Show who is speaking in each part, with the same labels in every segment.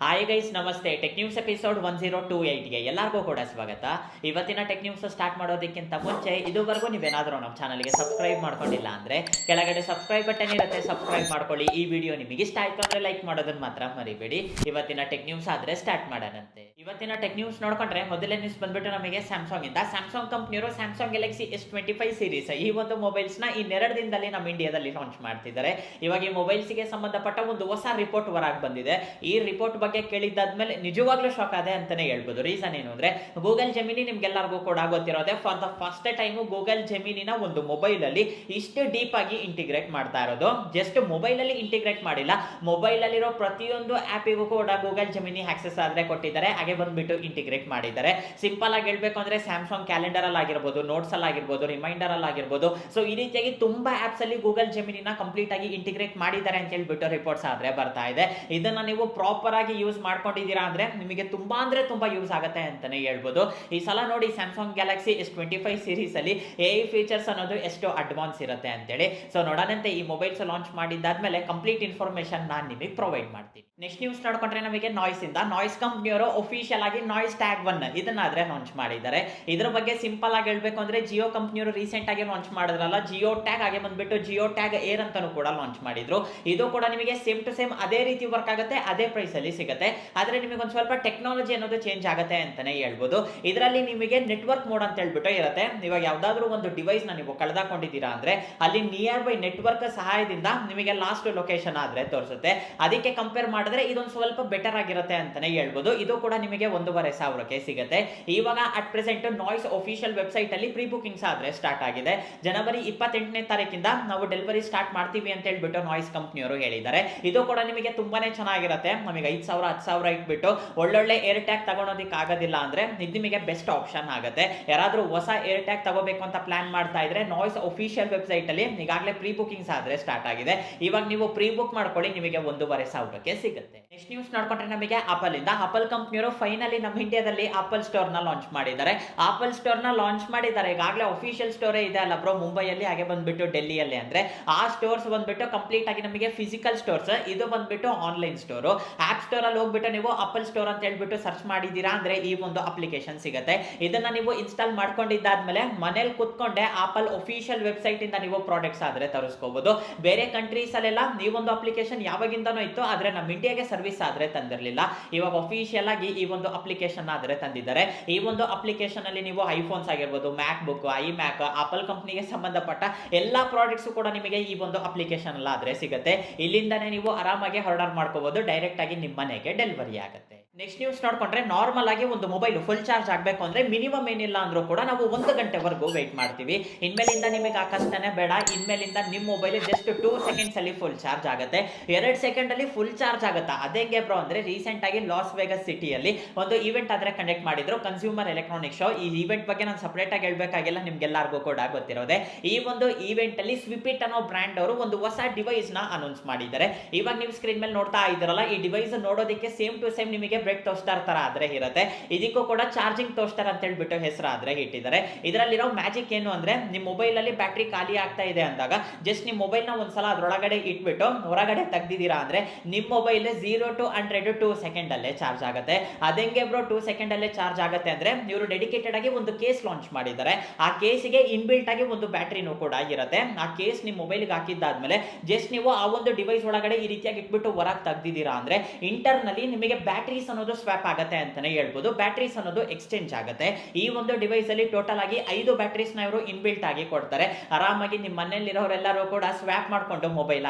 Speaker 1: Hi guys, ನಮಸ್ತೆ. Tech news episode 1028ಗೆ ಎಲ್ಲರಿಗೂ ಕೂಡ ಸ್ವಾಗತ. ಇವತ್ತಿನ ಟೆಕ್ ನ್ಯೂಸ್ ಸ್ಟಾರ್ಟ್ ಮಾಡೋದಕ್ಕಿಂತ ಮುಂಚೆ ಇದುವರೆಗೂ ನೀವೇನಾದರೂ ನಮ್ಮ ಚಾನಲ್ಗೆ ಸಬ್ಸ್ಕ್ರೈಬ್ ಮಾಡ್ಕೊಂಡಿಲ್ಲ ಅಂದರೆ ಕೆಳಗಡೆ ಸಬ್ಸ್ಕ್ರೈಬ್ ಬಟನ್ ಇರುತ್ತೆ, ಸಬ್ಸ್ಕ್ರೈಬ್ ಮಾಡ್ಕೊಳ್ಳಿ. ಈ ವಿಡಿಯೋ ನಿಮಗೆ ಇಷ್ಟ ಆಯ್ತು ಅಂದರೆ ಲೈಕ್ ಮಾಡೋದನ್ನ ಮಾತ್ರ ಮರಿಬೇಡಿ. ಇವತ್ತಿನ ಟೆಕ್ ನ್ಯೂಸ್ ಆದರೆ ಸ್ಟಾರ್ಟ್ ಮಾಡೋಣಂತೆ. ಇವತ್ತಿನ ಟೆಕ್ ನ್ಯೂಸ್ ನೋಡ್ಕೊಂಡ್ರೆ ಮೊದಲನೇ ನ್ಯೂಸ್ ಬಂದ್ಬಿಟ್ಟು ನಮಗೆ ಸ್ಯಾಮ್ಸಂಗ್ ಇಂದ. ಸ್ಯಾಮ್ಸಂಗ್ ಕಂಪ್ನಿಯವರು ಸ್ಯಾಮ್ಸಂಗ್ ಗ್ಯಾಲಕ್ಸಿ S25 ಸೀರೀಸ್ ಈ ಒಂದು ಮೊಬೈಲ್ಸ್ನ ಇನ್ನೆರಡು ದಿನದಲ್ಲಿ ನಮ್ಮ ಇಂಡಿಯಾದಲ್ಲಿ ಲಾಂಚ್ ಮಾಡ್ತಿದ್ದಾರೆ. ಇವಾಗ ಈ ಮೊಬೈಲ್ಸ್ಗೆ ಸಂಬಂಧಪಟ್ಟ ಒಂದು ಹೊಸ ರಿಪೋರ್ಟ್ ಹೊರಗೆ ಬಂದಿದೆ. ಈ ರಿಪೋರ್ಟ್ ಬಗ್ಗೆ ಕೇಳಿದ್ದಾದ್ಮೇಲೆ ನಿಜವಾಗ್ಲೂ ಶಾಕ್ ಆದೆ ಅಂತಾನೆ ಹೇಳ್ಬೋದು. ರೀಸನ್ ಏನು ಅಂದ್ರೆ, ಗೂಗಲ್ ಜೆಮಿನಿ ನಿಮ್ಗೆಲ್ಲರಿಗೂ ಕೂಡ ಗೊತ್ತಿರೋದೆ. For the first time Google ಜೆಮಿನಿನ ಒಂದು ಮೊಬೈಲ್ ಅಲ್ಲಿ ಇಷ್ಟು ಡೀಪ್ ಆಗಿ ಇಂಟಿಗ್ರೇಟ್ ಮಾಡ್ತಾ ಇರೋದು. ಜಸ್ಟ್ ಮೊಬೈಲ್ ಅಲ್ಲಿ ಇಂಟಿಗ್ರೇಟ್ ಮಾಡಿಲ್ಲ, ಮೊಬೈಲ್ ಅಲ್ಲಿರೋ ಪ್ರತಿಯೊಂದು ಆಪಿಗೂ ಕೂಡ ಗೂಗಲ್ ಜೆಮಿನಿ ಆಕ್ಸೆಸ್ ಆದ್ರೆ ಕೊಟ್ಟಿದ್ದಾರೆ, ಹಾಗೆ ಬಂದ್ಬಿಟ್ಟು ಇಂಟಿಗ್ರೇಟ್ ಮಾಡಿದ್ದಾರೆ. ಸಿಂಪಲ್ ಆಗಿ ಹೇಳ್ಬೇಕು ಅಂದ್ರೆ ಸ್ಯಾಮ್ಸಂಗ್ ಕ್ಯಾಲೆಂಡರ್ ಅಲ್ಲಿ ಆಗಿರ್ಬೋದು, ನೋಟ್ಸ್ ಅಲ್ಲಿ ಆಗಿರ್ಬೋದು, ರಿಮೈಂಡರ್ ಅಲ್ಲಿ ಆಗಿರ್ಬೋದು, ಸೊ ಈ ರೀತಿಯಾಗಿ ತುಂಬಾ ಆಪ್ಸ್ ಅಲ್ಲಿ ಗೂಗಲ್ ಜೆಮಿನಿನ ಕಂಪ್ಲೀಟ್ ಆಗಿ ಇಂಟಿಗ್ರೇಟ್ ಮಾಡಿದ್ದಾರೆ ಅಂತ ಹೇಳ್ಬಿಟ್ಟು ರಿಪೋರ್ಟ್ಸ್ ಆದ್ರೆ ಬರ್ತಾ ಇದೆ. ಇದನ್ನ ನೀವು ಪ್ರಾಪರ್ ಆಗಿ ಯೂಸ್ ಮಾಡ್ಕೊಂಡಿದ್ದೀರಾ ಅಂದ್ರೆ ನಿಮಗೆ ತುಂಬಾ ಅಂದ್ರೆ ತುಂಬಾ ಯೂಸ್ ಆಗುತ್ತೆ ಅಂತಾನೆ ಹೇಳ್ಬೋದು. ಈ ಸಲ ನೋಡಿ, ಸ್ಯಾಮ್ಸಂಗ್ ಗ್ಯಾಲಕ್ಸಿ S25 ಸೀರೀಸ್ ಅಲ್ಲಿ AI ಫೀಚರ್ಸ್ ಅನ್ನೋದು ಎಷ್ಟು ಅಡ್ವಾನ್ಸ್ ಇರುತ್ತೆ ಅಂತೇಳಿ. ಸೊ ನೋಡೋಣಂತೆ, ಈ ಮೊಬೈಲ್ಸ್ ಲಾಂಚ್ ಮಾಡಿದ್ದಾದ್ಮೇಲೆ ಕಂಪ್ಲೀಟ್ ಇನ್ಫಾರ್ಮೇಶನ್ ನಾನು ನಿಮಗೆ ಪ್ರೊವೈಡ್ ಮಾಡ್ತೀನಿ. ನೆಕ್ಸ್ಟ್ ನ್ಯೂಸ್ ನೋಡ್ಕೊಂಡ್ರೆ ನಮಗೆ ನಾಯ್ಸ್ ಇಂದ. ನಾಯ್ಸ್ ಕಂಪ್ನಿಯವರು ಒಫಿಷಿಯಲ್ ಆಗಿ ನಾಯ್ಸ್ ಟ್ಯಾಗ್ 1 ಇದನ್ನಾದ್ರೆ ಲಾಂಚ್ ಮಾಡಿದ್ದಾರೆ. ಇದ್ರ ಬಗ್ಗೆ ಸಿಂಪಲ್ ಆಗಿ ಹೇಳ್ಬೇಕು ಅಂದ್ರೆ, ಜಿಯೋ ಕಂಪ್ನಿಯವರು ರೀಸೆಂಟ್ ಆಗಿ ಲಾಂಚ್ ಮಾಡಿದ್ರಲ್ಲ ಜಿಯೋ ಟ್ಯಾಗ್, ಹಾಗೆ ಬಂದ್ಬಿಟ್ಟು ಜಿಯೋ ಟ್ಯಾಗ್ ಏರ್ ಅಂತಾನು ಕೂಡ ಲಾಂಚ್ ಮಾಡಿದ್ರು. ಇದು ಕೂಡ ನಿಮಗೆ ಸೇಮ್ ಟು ಸೇಮ್ ಅದೇ ರೀತಿ ವರ್ಕ್ ಆಗುತ್ತೆ, ಅದೇ ಪ್ರೈಸ್ ಅಲ್ಲಿ ಸಿಗುತ್ತೆ. ಆದ್ರೆ ನಿಮಗೆ ಒಂದು ಸ್ವಲ್ಪ ಟೆಕ್ನಾಲಜಿ ಅನ್ನೋದು ಚೇಂಜ್ ಆಗುತ್ತೆ ಅಂತಾನೆ ಹೇಳ್ಬೋದು. ಇದರಲ್ಲಿ ನಿಮಗೆ ನೆಟ್ವರ್ಕ್ ಮೋಡ್ ಅಂತ ಹೇಳ್ಬಿಟ್ಟು ಇರುತ್ತೆ. ಇವಾಗ ಯಾವ್ದಾದ್ರು ಒಂದು ಡಿವೈಸ್ ನ ನೀವು ಕಳೆದಾಕೊಂಡಿದ್ದೀರಾ ಅಂದ್ರೆ ಅಲ್ಲಿ ನಿಯರ್ ಬೈ ನೆಟ್ವರ್ಕ್ ಸಹಾಯದಿಂದ ನಿಮಗೆ ಲಾಸ್ಟ್ ಲೊಕೇಶನ್ ಆದ್ರೆ ತೋರಿಸುತ್ತೆ. ಅದಕ್ಕೆ ಕಂಪೇರ್ ಮಾಡಿದ್ರೆ ಇದೊಂದು ಸ್ವಲ್ಪ ಬೆಟರ್ ಆಗಿರುತ್ತೆ ಅಂತಾನೆ ಹೇಳ್ಬೋದು. ಇದು ಕೂಡ ನಿಮಗೆ 1,500ಕ್ಕೆ ಸಿಗುತ್ತೆ. ಇವಾಗ at present noise official website ಅಲ್ಲಿ ಪ್ರೀ ಬುಕಿಂಗ್ಸ್ ಆದ್ರೆ ಸ್ಟಾರ್ಟ್ ಆಗಿದೆ. ಜನವರಿ 28ನೇ ತಾರೀಕಿಂದ ನಾವು ಡೆಲಿವರಿ ಸ್ಟಾರ್ಟ್ ಮಾಡ್ತೀವಿ ಅಂತ ಹೇಳ್ಬಿಟ್ಟು ನಾಯ್ಸ್ ಕಂಪ್ನಿಯವರು ಹೇಳಿದ್ದಾರೆ. ಇದು ಕೂಡ ನಿಮಗೆ ತುಂಬಾನೇ ಚೆನ್ನಾಗಿರುತ್ತೆ. ನಮಗೆ 5,000 10,000 ಇಟ್ಬಿಟ್ಟು ಒಳ್ಳೊಳ್ಳೆ ಏರ್ ಟ್ಯಾಗ್ ತಗೊಳೋದಕ್ಕೆ ಆಗೋದಿಲ್ಲ ಅಂದ್ರೆ ಇದು ನಿಮಗೆ ಬೆಸ್ಟ್ ಆಪ್ಷನ್ ಆಗುತ್ತೆ. ಯಾರಾದ್ರೂ ಹೊಸ ಏರ್ ಟ್ಯಾಗ್ ತಗೋಬೇಕು ಅಂತ ಪ್ಲಾನ್ ಮಾಡ್ತಾ ಇದ್ರೆ ನಾಯ್ಸ್ ಅಫಿಷಿಯಲ್ ವೆಬ್ಸೈಟ್ ಅಲ್ಲಿ ಈಗಾಗಲೇ ಪ್ರೀ ಬುಕಿಂಗ್ಸ್ ಆದ್ರೆ ಸ್ಟಾರ್ಟ್ ಆಗಿದೆ. ಇವಾಗ ನೀವು ಪ್ರೀ ಬುಕ್ ಮಾಡ್ಕೊಳ್ಳಿ, ನಿಮಗೆ 1,500ಕ್ಕೆ ಸಿಗುತ್ತೆ. ನೆಕ್ಸ್ಟ್ ನ್ಯೂಸ್ ನೋಡ್ಕೊಂಡ್ರೆ ನಮಗೆ ಆಪಲ್ ಇಂದ. ಆಪಲ್ ಕಂಪ್ನಿಯವರು ಫೈನಲಿ ನಮ್ಮ ಇಂಡಿಯಾದಲ್ಲಿ ಆಪಲ್ ಸ್ಟೋರ್ ನ ಲಾಂಚ್ ಮಾಡಿದ್ದಾರೆ. ಆಪಲ್ ಸ್ಟೋರ್ ನ ಲಾಂಚ್ ಮಾಡಿದ್ದಾರೆ. ಈಗಾಗಲೇ ಅಫಿಷಿಯಲ್ ಸ್ಟೋರೇ ಇದೆ ಅಲ್ಲ ಬ್ರೋ, ಮುಂಬೈಯಲ್ಲಿ ಹಾಗೆ ಬಂದ್ಬಿಟ್ಟು ಡೆಲ್ಲಿಯಲ್ಲಿ. ಅಂದ್ರೆ ಆ ಸ್ಟೋರ್ಸ್ ಬಂದ್ಬಿಟ್ಟು ಕಂಪ್ಲೀಟ್ ಆಗಿ ನಮಗೆ ಫಿಸಿಕಲ್ ಸ್ಟೋರ್ಸ್, ಇದು ಬಂದ್ಬಿಟ್ಟು ಆನ್ಲೈನ್ ಸ್ಟೋರ್. ಆಪ್ ಸ್ಟೋರ್ ಅಲ್ಲಿ ಹೋಗ್ಬಿಟ್ಟು ನೀವು ಆಪಲ್ ಸ್ಟೋರ್ ಅಂತ ಹೇಳ್ಬಿಟ್ಟು ಸರ್ಚ್ ಮಾಡಿದೀರಾ ಅಂದ್ರೆ ಈ ಒಂದು ಅಪ್ಲಿಕೇಶನ್ ಸಿಗುತ್ತೆ. ಇದನ್ನ ನೀವು ಇನ್ಸ್ಟಾಲ್ ಮಾಡ್ಕೊಂಡಿದ್ದಾದ್ಮೇಲೆ ಮನೇಲಿ ಕುತ್ಕೊಂಡೆ ಆಪಲ್ ಅಫಿಷಿಯಲ್ ವೆಬ್ಸೈಟ್ ಇಂದ ನೀವು ಪ್ರಾಡಕ್ಟ್ಸ್ ಆದ್ರೆ ತರಿಸ್ಕೋಬಹುದು. ಬೇರೆ ಕಂಟ್ರೀಸ್ ಅಲ್ಲೆಲ್ಲ ಈ ಒಂದು ಅಪ್ಲಿಕೇಶನ್ ಯಾವಾಗಿಂದನೂ ಇತ್ತು, ಆದ್ರೆ ನಮ್ಮ ಇಂಡಿಯಾಗೆ ಸರ್ವಿಸ್ ಆದ್ರೆ ತಂದಿರಲಿಲ್ಲ. ಇವಾಗ ಅಫಿಷಿಯಲ್ ಆಗಿ ಈ ಒಂದು ಅಪ್ಲಿಕೇಶನ್ ಆದ್ರೆ ತಂದಿದ್ದಾರೆ. ಈ ಒಂದು ಅಪ್ಲಿಕೇಶನ್ ಅಲ್ಲಿ ನೀವು ಐಫೋನ್ಸ್ ಆಗಿರ್ಬೋದು, ಮ್ಯಾಕ್ ಬುಕ್, ಐಮ್ಯಾಕ್, ಆಪಲ್ ಕಂಪ್ನಿಗೆ ಸಂಬಂಧಪಟ್ಟ ಎಲ್ಲಾ ಪ್ರಾಡಕ್ಟ್ಸ್ ಕೂಡ ನಿಮಗೆ ಈ ಒಂದು ಅಪ್ಲಿಕೇಶನ್ ಅಲ್ಲ ಆದ್ರೆ ಸಿಗುತ್ತೆ. ಇಲ್ಲಿಂದಾನೇ ನೀವು ಆರಾಮಾಗಿ ಆರ್ಡರ್ ಮಾಡ್ಕೋಬಹುದು, ಡೈರೆಕ್ಟ್ ಆಗಿ ನಿಮ್ಮ ಮನೆಗೆ ಡೆಲಿವರಿ ಆಗುತ್ತೆ. ನೆಕ್ಸ್ಟ್ ನ್ಯೂಸ್ ನೋಡ್ಕೊಂಡ್ರೆ, ನಾರ್ಮಲ್ ಆಗಿ ಒಂದು ಮೊಬೈಲ್ ಫುಲ್ ಚಾರ್ಜ್ ಆಗಬೇಕು ಅಂದ್ರೆ ಮಿನಿಮಮ್ ಏನಿಲ್ಲ ಅಂದ್ರೂ ಕೂಡ ನಾವು 1 ಗಂಟೆವರೆಗೂ ವೇಟ್ ಮಾಡ್ತೀವಿ. ಇನ್ಮೇಲಿಂದ ನಿಮಗೆ ಆ ಕಷ್ಟನೇ ಬೇಡ. ಇನ್ಮೇಲಿಂದ ನಿಮ್ಮ ಮೊಬೈಲ್ ಜಸ್ಟ್ 2 ಸೆಕೆಂಡ್ಸ್ ಅಲ್ಲಿ ಫುಲ್ ಚಾರ್ಜ್ ಆಗುತ್ತೆ, 2 ಸೆಕೆಂಡ್ ಅಲ್ಲಿ ಫುಲ್ ಚಾರ್ಜ್ ಆಗುತ್ತಾ. ಅದೇಂಗೆ ಬ್ರೋ ಅಂದ್ರೆ, ರೀಸೆಂಟ್ ಆಗಿ ಲಾಸ್ ವೇಗಸ್ ಸಿಟಿಯಲ್ಲಿ ಒಂದು ಈವೆಂಟ್ ಆದ್ರೆ ಕಂಡಕ್ಟ್ ಮಾಡಿದ್ರು, ಕನ್ಸ್ಯೂಮರ್ ಎಲೆಕ್ಟ್ರಾನಿಕ್ ಶೋ. ಈ ಈವೆಂಟ್ ಬಗ್ಗೆ ನಾನು ಸಪರೇಟ್ ಆಗಿ ಹೇಳ್ಬೇಕಾಗಿಲ್ಲ, ನಿಮ್ಗೆಲ್ಲರಿಗೂ ಕೂಡ ಗೊತ್ತಿರೋದೆ. ಈ ಒಂದು ಈವೆಂಟ್ ಅಲ್ಲಿ ಸ್ವಿಪಿಟ್ ಅನ್ನೋ ಬ್ರ್ಯಾಂಡ್ ಅವರು ಒಂದು ಹೊಸ ಡಿವೈಸ್ ನ ಅನೌನ್ಸ್ ಮಾಡಿದ್ದಾರೆ. ಇವಾಗ ನೀವು ಸ್ಕ್ರೀನ್ ಮೇಲೆ ನೋಡ್ತಾ ಇದ್ದೀರಲ್ಲ, ಈ ಡಿವೈಸ್ ನೋಡೋದಕ್ಕೆ ಸೇಮ್ ಟು ಸೇಮ್ ನಿಮಗೆ ಬ್ರೆಡ್ ಟೋಸ್ಟರ್ ತರ ಆದ್ರೆ ಇರುತ್ತೆ. ಇದಕ್ಕೂ ಕೂಡ ಚಾರ್ಜಿಂಗ್ ಟೋಸ್ಟರ್ ಅಂತ ಹೇಳ್ಬಿಟ್ಟು ಹೆಸರು ಆದ್ರೆ ಇಟ್ಟಿದ್ದಾರೆ. ಇದರಲ್ಲಿರೋ ಮ್ಯಾಜಿಕ್ ಏನು ಅಂದ್ರೆ, ನಿಮ್ಮ ಮೊಬೈಲ್ ಅಲ್ಲಿ ಬ್ಯಾಟ್ರಿ ಖಾಲಿ ಆಗ್ತಾ ಇದೆ ಅಂದಾಗ ಜಸ್ಟ್ ನಿಮ್ಮ ಮೊಬೈಲ್ ನ ಒಂದ್ಸಲ ಅದ್ರೊಳಗಡೆ ಇಟ್ಬಿಟ್ಟು ಹೊರಗಡೆ ತೆಗ್ದಿದ್ದೀರಾ ಅಂದ್ರೆ ನಿಮ್ಮ ಮೊಬೈಲ್ 0 to 100 2 ಸೆಕೆಂಡ್ ಅಲ್ಲೇ ಚಾರ್ಜ್ ಆಗುತ್ತೆ. ಅದೆಂಗೆ ಬ್ರೋ 2 ಸೆಕೆಂಡ್ ಅಲ್ಲೇ ಚಾರ್ಜ್ ಆಗುತ್ತೆ ಅಂದ್ರೆ, ಇವರು ಡೆಡಿಕೇಟೆಡ್ ಆಗಿ ಒಂದು ಕೇಸ್ ಲಾಂಚ್ ಮಾಡಿದ್ದಾರೆ. ಆ ಕೇಸಿಗೆ ಇನ್ಬಿಲ್ಟ್ ಆಗಿ ಒಂದು ಬ್ಯಾಟ್ರಿನೂ ಕೂಡ ಇರುತ್ತೆ. ಆ ಕೇಸ್ ನಿಮ್ಮ ಮೊಬೈಲ್ಗೆ ಹಾಕಿದ್ದಾದ್ಮೇಲೆ ಜಸ್ಟ್ ನೀವು ಆ ಒಂದು ಡಿವೈಸ್ ಒಳಗಡೆ ಈ ರೀತಿಯಾಗಿ ಇಟ್ಬಿಟ್ಟು ಹೊರಗೆ ತೆಗ್ದಿದ್ದೀರಾ ಅಂದ್ರೆ ಇಂಟರ್ನಲ್ಲಿ ನಿಮಗೆ ಬ್ಯಾಟ್ರೀಸ್ ಅನ್ನೋದು ಸ್ವಾಪ್ ಆಗುತ್ತೆ ಅಂತಾನೆ ಹೇಳ್ಬೋದು. ಬ್ಯಾಟ್ರೀಸ್ ಅನ್ನೋದು ಎಕ್ಸ್ಚೇಂಜ್ ಆಗುತ್ತೆ. ಈ ಒಂದು ಡಿವೈಸ್ ಅಲ್ಲಿ ಟೋಟಲ್ ಆಗಿ 5 ಬ್ಯಾಟ್ರೀಸ್ ನ ಇವರು ಇನ್ಬಿಲ್ಟ್ ಆಗಿ ಕೊಡ್ತಾರೆ. ಆರಾಮಾಗಿ ನಿಮ್ಮ ಮನೆಯಲ್ಲಿರೋರೆಲ್ಲರೂ ಕೂಡ ಸ್ವಾಪ್ ಮಾಡ್ಕೊಂಡು ಮೊಬೈಲ್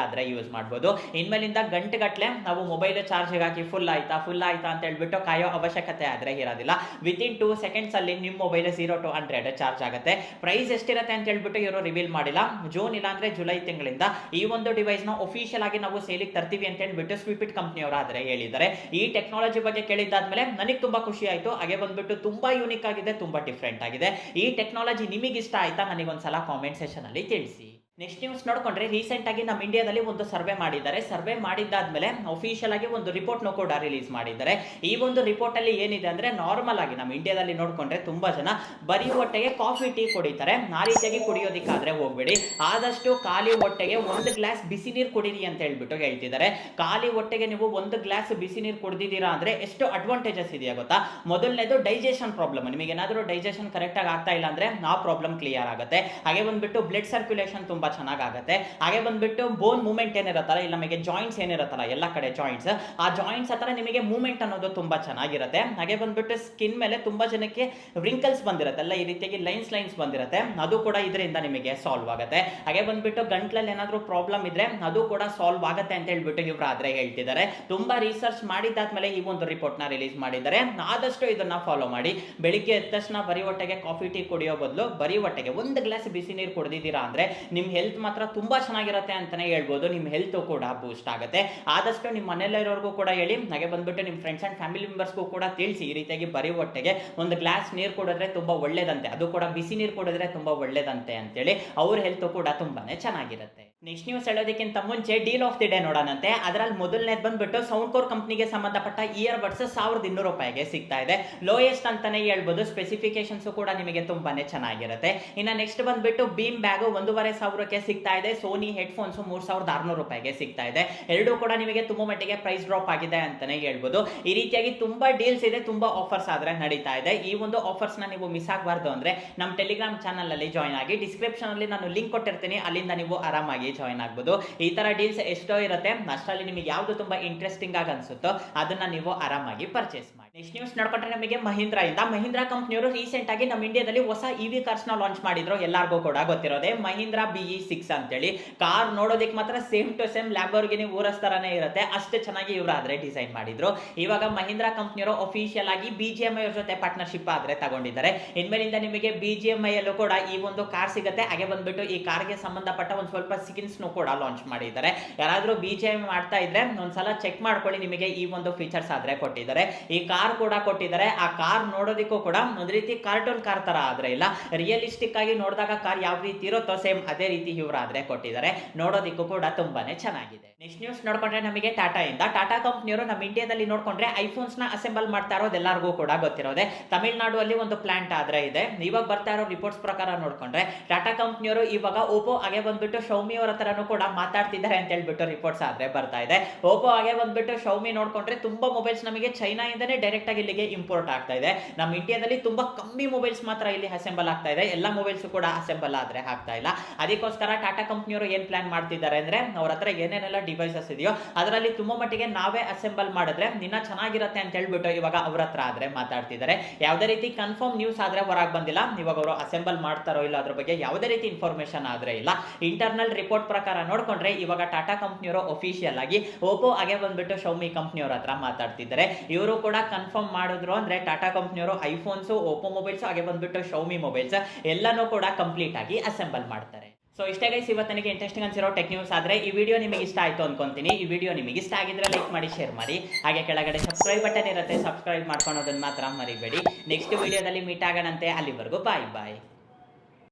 Speaker 1: ಆದ್ರೆ ಯೂಸ್ ಮಾಡಬಹುದು. ಇನ್ಮೇಲಿಂದ ಗಂಟೆಗಟ್ಟಲೆ ನಾವು ಮೊಬೈಲ್ ಚಾರ್ಜ್ ಹಾಕಿ ಫುಲ್ ಆಯ್ತಾ ಅಂತ ಹೇಳ್ಬಿಟ್ಟು ಕಾಯೋ ಅವಶ್ಯಕತೆ ಆದ್ರೆ ಇರೋದಿಲ್ಲ. ವಿತಿನ್ 2 ಸೆಕೆಂಡ್ಸ್ ಅಲ್ಲಿ ನಿಮ್ಮ ಮೊಬೈಲ್ 0 to 100 ಚಾರ್ಜ್ ಆಗುತ್ತೆ. ಪ್ರೈಸ್ ಎಷ್ಟಿರುತ್ತೆ ಅಂತ ಹೇಳ್ಬಿಟ್ಟು ಇವರು ರಿವೀಲ್ ಮಾಡಿಲ್ಲ. ಜೂನ್ ಇಲ್ಲ ಅಂದ್ರೆ ಜುಲೈ ತಿಂಗಳಿಂದ ಈ ಒಂದು ಡಿವೈಸ್ ನ ಅಫಿಷಿಯಲ್ ಆಗಿ ನಾವು ಸೇಲಿಗೆ ತರ್ತೀವಿ ಅಂತ ಹೇಳ್ಬಿಟ್ಟು ಸ್ವಿಪಿಟ್ ಕಂಪ್ನಿಯವರು ಆದ್ರೆ ಹೇಳಿದ್ದಾರೆ. ಈ ಟೆಕ್ನಾಲಜಿ ಬಗ್ಗೆ ಕೇಳಿದ್ದಾದ್ಮೇಲೆ ನನಗೆ ತುಂಬಾ ಖುಷಿ ಆಯ್ತು. ಹಾಗೆ ಬಂದ್ಬಿಟ್ಟು ತುಂಬಾ ಯೂನಿಕ್ ಆಗಿದೆ, ತುಂಬಾ ಡಿಫ್ರೆಂಟ್ ಆಗಿದೆ. ಈ ಟೆಕ್ನಾಲಜಿ ನಿಮಗೆ ಇಷ್ಟ ಆಯ್ತಾ? ನನಗೊಂದ್ಸಲ ಕಾಮೆಂಟ್ ಸೆಕ್ಷನ್ ಅಲ್ಲಿ ತಿಳಿಸಿ. ನೆಕ್ಸ್ಟ್ ನ್ಯೂಸ್ ನೋಡ್ಕೊಂಡ್ರೆ ರೀಸೆಂಟ್ ಆಗಿ ನಮ್ಮ ಇಂಡಿಯಾದಲ್ಲಿ ಒಂದು ಸರ್ವೆ ಮಾಡಿದ್ದಾರೆ. ಸರ್ವೆ ಮಾಡಿದ್ದಾದ್ಮೇಲೆ ಅಫಿಷಿಯಲ್ ಆಗಿ ಒಂದು ರಿಪೋರ್ಟ್ನು ಕೂಡ ರಿಲೀಸ್ ಮಾಡಿದ್ದಾರೆ. ಈ ಒಂದು ರಿಪೋರ್ಟ್ ಅಲ್ಲಿ ಏನಿದೆ ಅಂದ್ರೆ ನಾರ್ಮಲ್ ಆಗಿ ನಮ್ಮ ಇಂಡಿಯಾದಲ್ಲಿ ನೋಡ್ಕೊಂಡ್ರೆ ತುಂಬಾ ಜನ ಬರೀ ಹೊಟ್ಟೆಗೆ ಕಾಫಿ ಟೀ ಕುಡಿತಾರೆ. ಆ ರೀತಿಯಾಗಿ ಕುಡಿಯೋದಿಕ್ಕಾದ್ರೆ ಹೋಗ್ಬೇಡಿ. ಆದಷ್ಟು ಖಾಲಿ ಹೊಟ್ಟೆಗೆ ಒಂದು ಗ್ಲಾಸ್ ಬಿಸಿ ನೀರು ಕುಡೀರಿ ಅಂತ ಹೇಳ್ಬಿಟ್ಟು ಹೇಳ್ತಿದ್ದಾರೆ. ಖಾಲಿ ಹೊಟ್ಟೆಗೆ ನೀವು ಒಂದು ಗ್ಲಾಸ್ ಬಿಸಿ ನೀರು ಕುಡಿದಿದ್ದೀರಾ ಅಂದ್ರೆ ಎಷ್ಟು ಅಡ್ವಾಂಟೇಜಸ್ ಇದೆಯಾ ಗೊತ್ತಾ? ಮೊದಲನೇದು ಡೈಜೆಷನ್ ಪ್ರಾಬ್ಲಮ್. ನಿಮಗೆ ಏನಾದರೂ ಡೈಜೆಷನ್ ಕರೆಕ್ಟ್ ಆಗಿ ಆಗ್ತಾ ಇಲ್ಲ ಅಂದ್ರೆ ಆ ಪ್ರಾಬ್ಲಮ್ ಕ್ಲಿಯರ್ ಆಗುತ್ತೆ. ಹಾಗೆ ಬಂದ್ಬಿಟ್ಟು ಬ್ಲಡ್ ಸರ್ಕ್ಯುಲೇಷನ್ ತುಂಬಾ ಚೆನ್ನಾಗುತ್ತೆ. ಹಾಗೆ ಬಂದ್ಬಿಟ್ಟು ಬೋನ್ ಮೂವ್ಮೆಂಟ್ ಏನಿರುತ್ತಲ್ಲ, ಇಲ್ಲಿ ನಮಗೆ ಜಾಯಿಂಟ್ಸ್ ಏನಿರುತ್ತಲ್ಲ ಎಲ್ಲ ಕಡೆ ಜಾಯಿಂಟ್ಸ್, ಆ ಜಾಯಿಂಟ್ಸ್ ಹತ್ರ ನಿಮಗೆ ಮೂವ್ಮೆಂಟ್ ಅನ್ನೋದು ತುಂಬಾ ಚೆನ್ನಾಗಿರುತ್ತೆ. ಹಾಗೆ ಬಂದ್ಬಿಟ್ಟು ಸ್ಕಿನ್ ಮೇಲೆ ತುಂಬಾ ಜನಕ್ಕೆ ವ್ರಿಂಕಲ್ಸ್ ಬಂದಿರುತ್ತೆ ಅಲ್ಲ, ಈ ರೀತಿಯಾಗಿ ಲೈನ್ಸ್ ಬಂದಿರುತ್ತೆ, ಅದು ಕೂಡ ಇದರಿಂದ ನಿಮಗೆ ಸಾಲ್ವ್ ಆಗುತ್ತೆ. ಹಾಗೆ ಬಂದ್ಬಿಟ್ಟು ಗಂಟ್ಲಲ್ಲಿ ಏನಾದರೂ ಪ್ರಾಬ್ಲಮ್ ಇದ್ರೆ ಅದು ಕೂಡ ಸಾಲ್ವ್ ಆಗುತ್ತೆ ಅಂತ ಹೇಳ್ಬಿಟ್ಟು ಇವರಾದ್ರೆ ಹೇಳ್ತಿದ್ದಾರೆ. ತುಂಬಾ ರಿಸರ್ಚ್ ಮಾಡಿದಾದ್ಮೇಲೆ ಈ ಒಂದು ರಿಪೋರ್ಟ್ ನ ರಿಲೀಸ್ ಮಾಡಿದ್ದಾರೆ. ಆದಷ್ಟು ಇದನ್ನ ಫಾಲೋ ಮಾಡಿ. ಬೆಳಿಗ್ಗೆ ಎದ್ದ ತಕ್ಷಣ ಬರೀ ಹೊಟ್ಟೆಗೆ ಕಾಫಿ ಟೀ ಕುಡಿಯೋ ಬದಲು ಬರೀ ಹೊಟ್ಟೆಗೆ ಒಂದು ಗ್ಲಾಸ್ ಬಿಸಿ ನೀರು ಕುಡಿದಿದ್ದೀರಾ ಅಂದ್ರೆ ನಿಮ್ ಹೆಲ್ತ್ ಮಾತ್ರ ತುಂಬಾ ಚೆನ್ನಾಗಿರುತ್ತೆ ಅಂತಾನೆ ಹೇಳ್ಬೋದು. ನಿಮ್ಮ ಹೆಲ್ತ್ ಕೂಡ ಬೂಸ್ಟ್ ಆಗುತ್ತೆ. ಆದಷ್ಟು ನಿಮ್ಮ ಮನೆಯಲ್ಲಿರೋರ್ಗೂ ಕೂಡ ಹೇಳಿ. ಹಾಗೆ ಬಂದ್ಬಿಟ್ಟು ನಿಮ್ಮ ಫ್ರೆಂಡ್ಸ್ ಅಂಡ್ ಫ್ಯಾಮಿಲಿ ಮೆಂಬರ್ಸ್ಗೂ ಕೂಡ ತಿಳಿಸಿ. ಈ ರೀತಿಯಾಗಿ ಬರೀ ಹೊಟ್ಟೆಗೆ ಒಂದು ಗ್ಲಾಸ್ ನೀರು ಕುಡಿದ್ರೆ ತುಂಬಾ ಒಳ್ಳೇದಂತೆ, ಅದು ಕೂಡ ಬಿಸಿ ನೀರು ಕುಡಿದ್ರೆ ತುಂಬಾ ಒಳ್ಳೇದಂತೆ ಅಂತೇಳಿ. ಅವ್ರ ಹೆಲ್ತ್ ಕೂಡ ತುಂಬಾನೇ ಚೆನ್ನಾಗಿರುತ್ತೆ. ನೆಕ್ಸ್ಟ್ ನ್ಯೂಸ್ ಹೇಳೋದಕ್ಕಿಂತ ಮುಂಚೆ ಡೀಲ್ ಆಫ್ ದಿ ಡೇ ನೋಡೋಣಂತೆ. ಅದರಲ್ಲಿ ಮೊದಲನೇದು ಬಂದ್ಬಿಟ್ಟು ಸೌಂಡ್ ಕೋರ್ ಕಂಪ್ನಿಗೆ ಸಂಬಂಧಪಟ್ಟ ಇಯರ್ ಬಡ್ಸ್ ₹1200 ಸಿಗ್ತಾ ಇದೆ. ಲೋಯೆಸ್ಟ್ ಅಂತಾನೆ ಹೇಳ್ಬೋದು. ಸ್ಪೆಸಿಫಿಕೇಶನ್ಸ್ ಕೂಡ ನಿಮಗೆ ತುಂಬಾನೇ ಚೆನ್ನಾಗಿರುತ್ತೆ. ಇನ್ನು ನೆಕ್ಸ್ಟ್ ಬಂದ್ಬಿಟ್ಟು ಬೀಮ್ ಬ್ಯಾಗ್ ₹1500 ಸಿಗ್ತಾ ಇದೆ. ಸೋನಿ ಹೆಡ್ಫೋನ್ಸ್ ₹3600 ಸಿಗ್ತಾ ಇದೆ. ಎರಡೂ ಕೂಡ ನಿಮಗೆ ತುಂಬಾ ಮಟ್ಟಿಗೆ ಪ್ರೈಸ್ ಡ್ರಾಪ್ ಆಗಿದೆ ಅಂತಾನೆ ಹೇಳ್ಬೋದು. ಈ ರೀತಿಯಾಗಿ ತುಂಬಾ ಡೀಲ್ಸ್ ಇದೆ, ತುಂಬಾ ಆಫರ್ಸ್ ಆದ್ರೆ ನಡೀತಾ ಇದೆ. ಈ ಒಂದು ಆಫರ್ಸ್ ನ ನೀವು ಮಿಸ್ ಆಗಬಾರ್ದು ಅಂದ್ರೆ ನಮ್ಮ ಟೆಲಿಗ್ರಾಮ್ ಚಾನಲ್ ಅಲ್ಲಿ ಜಾಯ್ನ್ ಆಗಿ. ಡಿಸ್ಕ್ರಿಪ್ಷನ್ ಅಲ್ಲಿ ನಾನು ಲಿಂಕ್ ಕೊಟ್ಟಿರ್ತೀನಿ, ಅಲ್ಲಿಂದ ನೀವು ಆರಾಮಾಗಿ ಜಾಯ್ನ್ ಆಗ್ಬೋದು. ಈ ತರ ಡೀಲ್ಸ್ ಎಷ್ಟೋ ಇರುತ್ತೆ, ಅಷ್ಟರಲ್ಲಿ ನಿಮಗೆ ಯಾವ್ದು ತುಂಬಾ ಇಂಟ್ರೆಸ್ಟಿಂಗ್ ಆಗಿ ಅನ್ಸುತ್ತೋ ಅದನ್ನ ನೀವು ಆರಾಮಾಗಿ ಪರ್ಚೇಸ್ ಮಾಡಿ. ನೆಕ್ಸ್ಟ್ ನ್ಯೂಸ್ ನೋಡ್ಕೊಂಡ್ರೆ ನಮಗೆ ಮಹೀಂದ್ರಾ ಕಂಪ್ನಿಯವರು ರೀಸೆಂಟ್ ಆಗಿ ನಮ್ಮ ಇಂಡಿಯಾದಲ್ಲಿ ಹೊಸ ಇವಿ ಕಾರ್ಸ್ ನ ಲಾಂಚ್ ಮಾಡಿದ್ರು. ಎಲ್ಲರಿಗೂ ಕೂಡ ಗೊತ್ತಿರೋದೇ ಮಹೀಂದ್ರಾ BE6 ಅಂತೇಳಿ. ಕಾರ್ ನೋಡೋದಕ್ಕೆ ಮಾತ್ರ ಸೇಮ್ ಟು ಸೇಮ್ ಲ್ಯಾಂಬೋರ್ಗಿನಿ ಊರಸ್ ತರಾನೇ ಇರುತ್ತೆ, ಅಷ್ಟೇ ಚೆನ್ನಾಗಿ ಇವರಾದ್ರೆ ಡಿಸೈನ್ ಮಾಡಿದ್ರು. ಇವಾಗ ಮಹೀಂದ್ರಾ ಕಂಪ್ನಿಯವರು ಅಫಿಷಿಯಲ್ ಆಗಿ BGMI ಅವ್ರ ಜೊತೆ ಪಾರ್ಟ್ನರ್ಶಿಪ್ ಆದ್ರೆ ತಗೊಂಡಿದ್ದಾರೆ. ಇನ್ಮೇಲಿಂದ ನಿಮಗೆ BGMI ಅಲ್ಲೂ ಕೂಡ ಈ ಒಂದು ಕಾರ್ ಸಿಗುತ್ತೆ. ಹಾಗೆ ಬಂದ್ಬಿಟ್ಟು ಈ ಕಾರ್ಗೆ ಸಂಬಂಧಪಟ್ಟ ಒಂದು ಸ್ವಲ್ಪ ಸ್ಕಿನ್ಸ್ ಕೂಡ ಲಾಂಚ್ ಮಾಡಿದ್ದಾರೆ. ಯಾರಾದ್ರೂ BGMI ಮಾಡ್ತಾ ಇದ್ರೆ ಒಂದ್ಸಲ ಚೆಕ್ ಮಾಡ್ಕೊಳ್ಳಿ, ನಿಮಗೆ ಈ ಒಂದು ಫೀಚರ್ಸ್ ಆದ್ರೆ ಕೊಟ್ಟಿದ್ದಾರೆ. ಈ ಕಾರ್ ಕೂಡ ಕೊಟ್ಟಿದ್ದಾರೆ. ಆ ಕಾರ್ ನೋಡೋದಕ್ಕೂ ಕೂಡ ಒಂದ್ ರೀತಿ ಕಾರ್ಟೂನ್ ಕಾರ್ ತರ ಆದ್ರೆ ಇಲ್ಲ, ರಿಯಲಿಸ್ಟಿಕ್ ಆಗಿ ನೋಡಿದಾಗ ಕಾರ್ ಯಾವ ರೀತಿ ಇರುತ್ತೋ ಸೇಮ್ ಅದೇ ರೀತಿ ಇವರಾದ್ರೆ ಕೊಟ್ಟಿದ್ದಾರೆ. ನೋಡೋದಕ್ಕೂ ಕೂಡ ತುಂಬಾನೇ ಚೆನ್ನಾಗಿದೆ. ನೆಕ್ಸ್ಟ್ ನ್ಯೂಸ್ ನೋಡ್ಕೊಂಡ್ರೆ ನಮಗೆ ಟಾಟಾ ಕಂಪ್ನಿಯವರು ನಮ್ಮ ಇಂಡಿಯಾದಲ್ಲಿ ನೋಡ್ಕೊಂಡ್ರೆ ಐಫೋನ್ಸ್ ನ ಅಸೆಂಬಲ್ ಮಾಡ್ತಾ ಇರೋದು ಎಲ್ಲರಿಗೂ ಕೂಡ ಗೊತ್ತಿರೋದೆ. ತಮಿಳುನಾಡು ಅಲ್ಲಿ ಒಂದು ಪ್ಲಾಂಟ್ ಆದ್ರೆ ಇದೆ. ಇವಾಗ ಬರ್ತಾ ಇರೋ ರಿಪೋರ್ಟ್ಸ್ ಪ್ರಕಾರ ನೋಡ್ಕೊಂಡ್ರೆ ಟಾಟಾ ಕಂಪ್ನಿಯವರು ಇವಾಗ ಓಪೋ ಹಾಗೆ ಬಂದ್ಬಿಟ್ಟು ಶೌಮಿ ಅವರ ಹತ್ರನೂ ಕೂಡ ಮಾತಾಡ್ತಿದ್ದಾರೆ ಅಂತ ಹೇಳ್ಬಿಟ್ಟು ರಿಪೋರ್ಟ್ಸ್ ಆದ್ರೆ ಬರ್ತಾ ಇದೆ. ಓಪೋ ಹಾಗೆ ಬಂದ್ಬಿಟ್ಟು ಶೌಮಿ ನೋಡ್ಕೊಂಡ್ರೆ ತುಂಬಾ ಮೊಬೈಲ್ಸ್ ನಮಗೆ ಚೈನಾ ಇಂದನೇ ಡೈರೆಕ್ಟ್ ಆಗಿ ಇಲ್ಲಿಗೆ ಇಂಪೋರ್ಟ್ ಆಗ್ತಾ ಇದೆ. ನಮ್ಮ ಇಂಡಿಯಾದಲ್ಲಿ ತುಂಬಾ ಕಮ್ಮಿ ಮೊಬೈಲ್ಸ್ ಮಾತ್ರ ಇಲ್ಲಿ ಅಸೆಂಬಲ್ ಆಗ್ತಾ ಇದೆ. ಎಲ್ಲ ಮೊಬೈಲ್ಸ್ ಕೂಡ ಅಸೆಂಬಲ್ ಆದ್ರೆ ಆಗ್ತಾ ಇಲ್ಲ. ಅದಕ್ಕೋಸ್ಕರ ಟಾಟಾ ಕಂಪ್ನಿಯವರು ಏನ್ ಪ್ಲಾನ್ ಮಾಡ್ತಿದ್ದಾರೆ ಅಂದ್ರೆ ಅವ್ರ ಹತ್ರ ಏನೇನೆಲ್ಲ ಡಿವೈಸಸ್ ಇದೆಯೋ ಅದರಲ್ಲಿ ತುಂಬಾ ಮಟ್ಟಿಗೆ ನಾವೇ ಅಸೆಂಬಲ್ ಮಾಡಿದ್ರೆ ನಿನ್ನ ಚೆನ್ನಾಗಿರುತ್ತೆ ಅಂತ ಹೇಳ್ಬಿಟ್ಟು ಇವಾಗ ಅವ್ರ ಹತ್ರ ಆದ್ರೆ ಮಾತಾಡ್ತಿದ್ದಾರೆ. ಯಾವುದೇ ರೀತಿ ಕನ್ಫರ್ಮ್ ನ್ಯೂಸ್ ಆದ್ರೆ ಹೊರಗೆ ಬಂದಿಲ್ಲ. ಇವಾಗ ಅವರು ಅಸೆಂಬಲ್ ಮಾಡ್ತಾರೋ ಇಲ್ಲ ಅದ್ರ ಬಗ್ಗೆ ಯಾವುದೇ ರೀತಿ ಇನ್ಫಾರ್ಮೇಶನ್ ಆದ್ರೆ ಇಲ್ಲ. ಇಂಟರ್ನಲ್ ರಿಪೋರ್ಟ್ ಪ್ರಕಾರ ನೋಡ್ಕೊಂಡ್ರೆ ಇವಾಗ ಟಾಟಾ ಕಂಪ್ನಿಯವರು ಅಫಿಷಿಯಲ್ ಆಗಿ ಓಪೋ ಹಾಗೆ ಬಂದ್ಬಿಟ್ಟು ಶೌಮಿ ಕಂಪ್ನಿಯವ್ರ ಹತ್ರ ಮಾತಾಡ್ತಿದ್ದಾರೆ. ಇವರು ಕೂಡ ಕನ್ಫರ್ಮ್ ಮಾಡಿದ್ರು ಅಂದ್ರೆ ಟಾಟಾ ಕಂಪ್ನಿಯವರು ಐಫೋನ್ಸ್, ಓಪೋ ಮೊಬೈಲ್ಸ್ ಹಾಗೆ ಬಂದ್ಬಿಟ್ಟು ಶೌಮಿ ಮೊಬೈಲ್ಸ್ ಎಲ್ಲಾನು ಕೂಡ ಕಂಪ್ಲೀಟ್ ಆಗಿ ಅಸೆಂಬಲ್ ಮಾಡ್ತಾರೆ. ಸೊ ಇಷ್ಟೇ ಗೈಸ್ ಇವತ್ತಿಗೆ ಇಂಟ್ರೆಸ್ಟಿಂಗ್ ಅನ್ಸಿರೋ ಟೆಕ್ ನ್ಯೂಸ್ ಆದ್ರೆ ಈ ವಿಡಿಯೋ ನಿಮಗೆ ಇಷ್ಟ ಆಯ್ತು ಅನ್ಕೊಂತೀನಿ. ಈ ವಿಡಿಯೋ ನಿಮಗೆ ಇಷ್ಟ ಆಗಿದ್ರೆ ಲೈಕ್ ಮಾಡಿ, ಶೇರ್ ಮಾಡಿ. ಹಾಗೆ ಕೆಳಗಡೆ ಸಬ್ಸ್ಕ್ರೈಬ್ ಬಟನ್ ಇರುತ್ತೆ, ಸಬ್ಸ್ಕ್ರೈಬ್ ಮಾಡ್ಕೊಳೋದನ್ನ ಮಾತ್ರ ಮರಿಬೇಡಿ. ನೆಕ್ಸ್ಟ್ ವಿಡಿಯೋದಲ್ಲಿ ಮೀಟ್ ಆಗೋಣಂತೆ. ಅಲ್ಲಿವರೆಗೂ ಬಾಯ್.